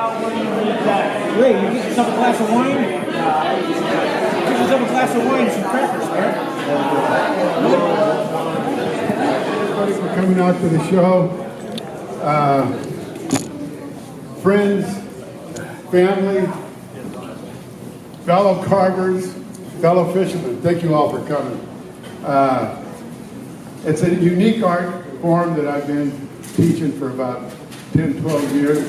Ray, you get yourself a glass of wine? Get yourself a glass of wine and some crackers, man. Everybody for coming out to the show. Friends, family, fellow carvers, fellow fishermen, thank you all for coming. It's a unique art form that I've been teaching for about 10, 12 years.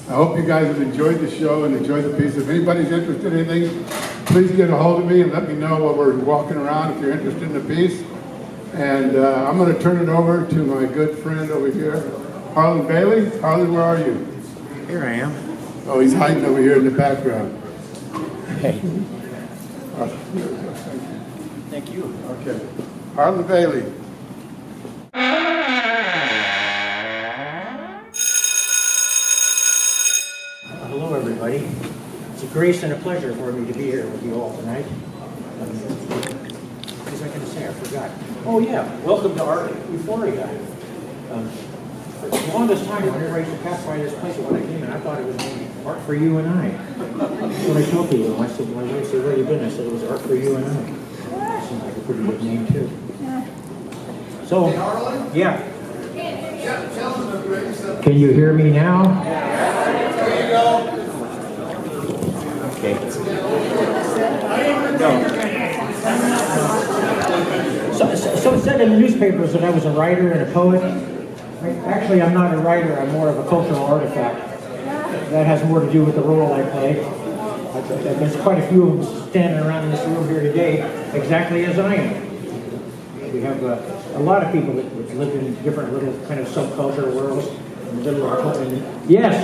I hope you guys have enjoyed the show and enjoyed the piece. If anybody's interested in anything, please get a hold of me and let me know while we're walking around if you're interested in the piece. And I'm going to turn it over to my good friend over here, Harlan Bailey. Harlan, where are you? Here I am. Oh, he's hiding over here in the background. Hey. Thank you. Okay. Harlan Bailey. Hello, everybody. It's a grace and a pleasure for me to be here with you all tonight. What was I going to say? I forgot. Oh, yeah. Welcome to Art Euphoria. For the longest time, whenever I used to pass by this place when I came in, I thought it was named Art for You and I. When I told people, I said, my wife said, where have you been? I said, it was Art for You and I. It seemed like a pretty good name, too. So, yeah. Can you hear me now? There you go. Okay. So it said in the newspapers that I was a writer and a poet. Actually, I'm not a writer. I'm more of a cultural artifact. That has more to do with the role I play. There's quite a few of them standing around in this room here today, exactly as I am. We have a lot of people that live in different little kind of subculture worlds. In the middle of our yes.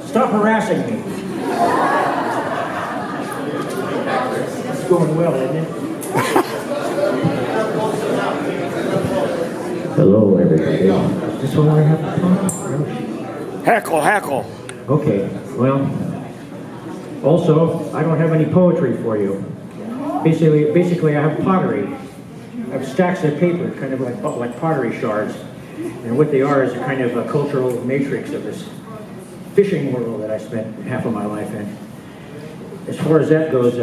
Stop harassing me. It's going well, isn't it? Hello, everybody. Is this what I have to talk? Heckle, heckle. Okay, well, also, I don't have any poetry for you. Basically, I have pottery. I have stacks of paper, kind of like pottery shards. And what they are is a kind of a cultural matrix of this fishing world that I spent half of my life in. As far as that goes,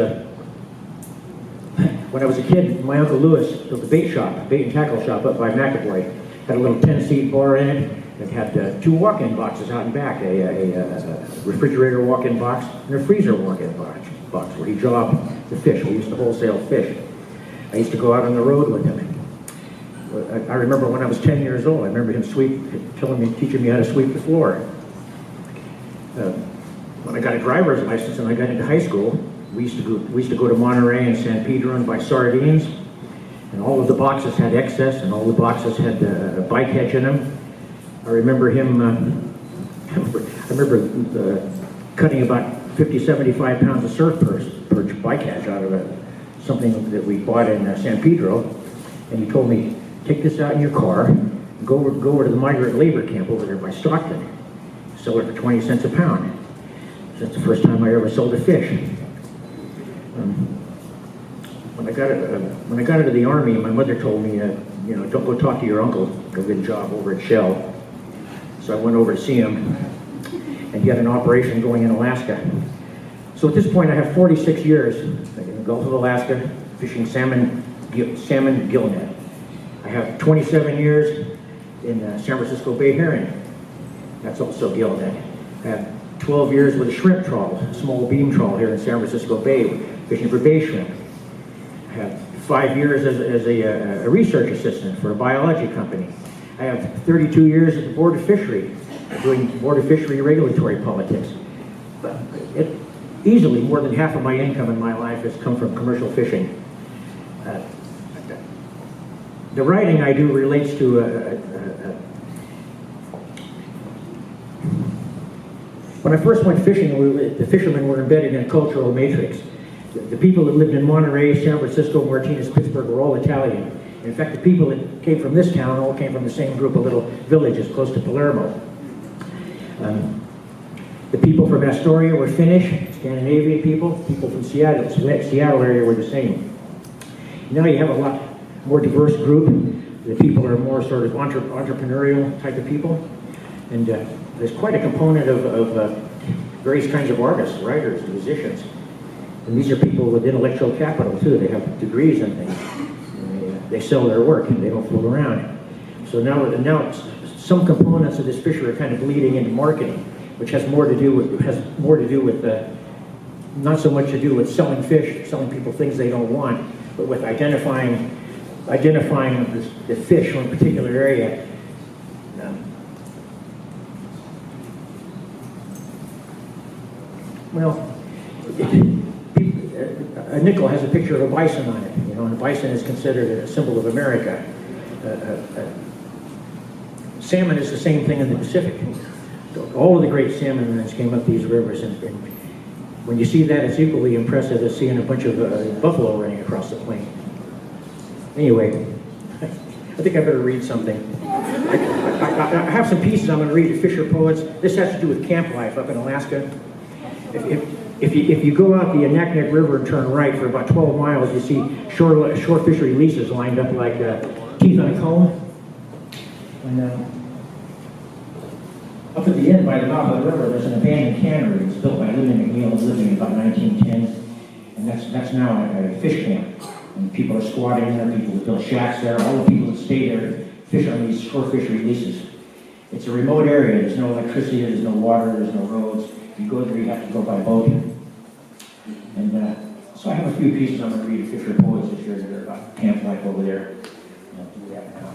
when I was a kid, my Uncle Lewis built a bait and tackle shop up by McAvoy. Had a little 10-seat bar in it. It had two walk-in boxes out and back, a refrigerator walk-in box and a freezer walk-in box where he jobbed the fish. We used to wholesale fish. I used to go out on the road with him. I remember when I was 10 years old, I remember him teaching me how to sweep the floor. When I got a driver's license and I got into high school, we used to go to Monterey and San Pedro and buy sardines, and all of the boxes had excess, and all the boxes had a bycatch in them. I remember him. Cutting about 50, 75 pounds of surf perch bycatch out of something that we bought in San Pedro, and he told me, take this out in your car, and go over to the migrant labor camp over there by Stockton, sell it for 20 cents a pound. So that's the first time I ever sold a fish. When I got into the Army, my mother told me, don't go talk to your uncle, go get a job over at Shell. So I went over to see him, and he had an operation going in Alaska. So at this point, I have 46 years in the Gulf of Alaska, fishing salmon gillnet. I have 27 years in San Francisco Bay herring. That's also gillnet. I have 12 years with a shrimp trawl, a small beam trawl here in San Francisco Bay, fishing for bay shrimp. I have 5 years as a research assistant for a biology company. I have 32 years at the Board of Fishery, doing Board of Fishery regulatory politics. But easily more than half of my income in my life has come from commercial fishing. The writing I do relates to when I first went fishing, the fishermen were embedded in a cultural matrix. The people that lived in Monterey, San Francisco, Martinez, Pittsburgh were all Italian. In fact, the people that came from this town all came from the same group of little villages close to Palermo. The people from Astoria were Finnish, Scandinavian people from Seattle area were the same. Now you have a lot more diverse group. The people are more sort of entrepreneurial type of people. And there's quite a component of various kinds of artists, writers, musicians. And these are people with intellectual capital too. They have degrees and things. And they sell their work and they don't fool around. So now some components of this fishery are kind of bleeding into marketing, which has more to do with not so much to do with selling fish, selling people things they don't want, but with identifying the fish from a particular area. Well, a nickel has a picture of a bison on it, you know, and a bison is considered a symbol of America. Salmon is the same thing in the Pacific. All of the great salmon runs came up these rivers, and when you see that, it's equally impressive as seeing a bunch of buffalo running across the plain. Anyway, I think I better read something. I have some pieces I'm going to read at Fisher Poets. This has to do with camp life up in Alaska. If you go out the Anaknek River and turn right for about 12 miles, you see shore fishery leases lined up like teeth on a comb. And up at the end by the mouth of the river, there's an abandoned cannery. It was built by Lyndon McNeil, living in about 1910, and that's now a fish camp. And people are squatting there, people that build shacks there, all the people that stay there fish on these shore fishery leases. It's a remote area. There's no electricity, there's no water, there's no roads. If you go there, you have to go by boat. And so I have a few pieces I'm going to read at Fisher Poets this year that are about camp life over there. I'll do that now.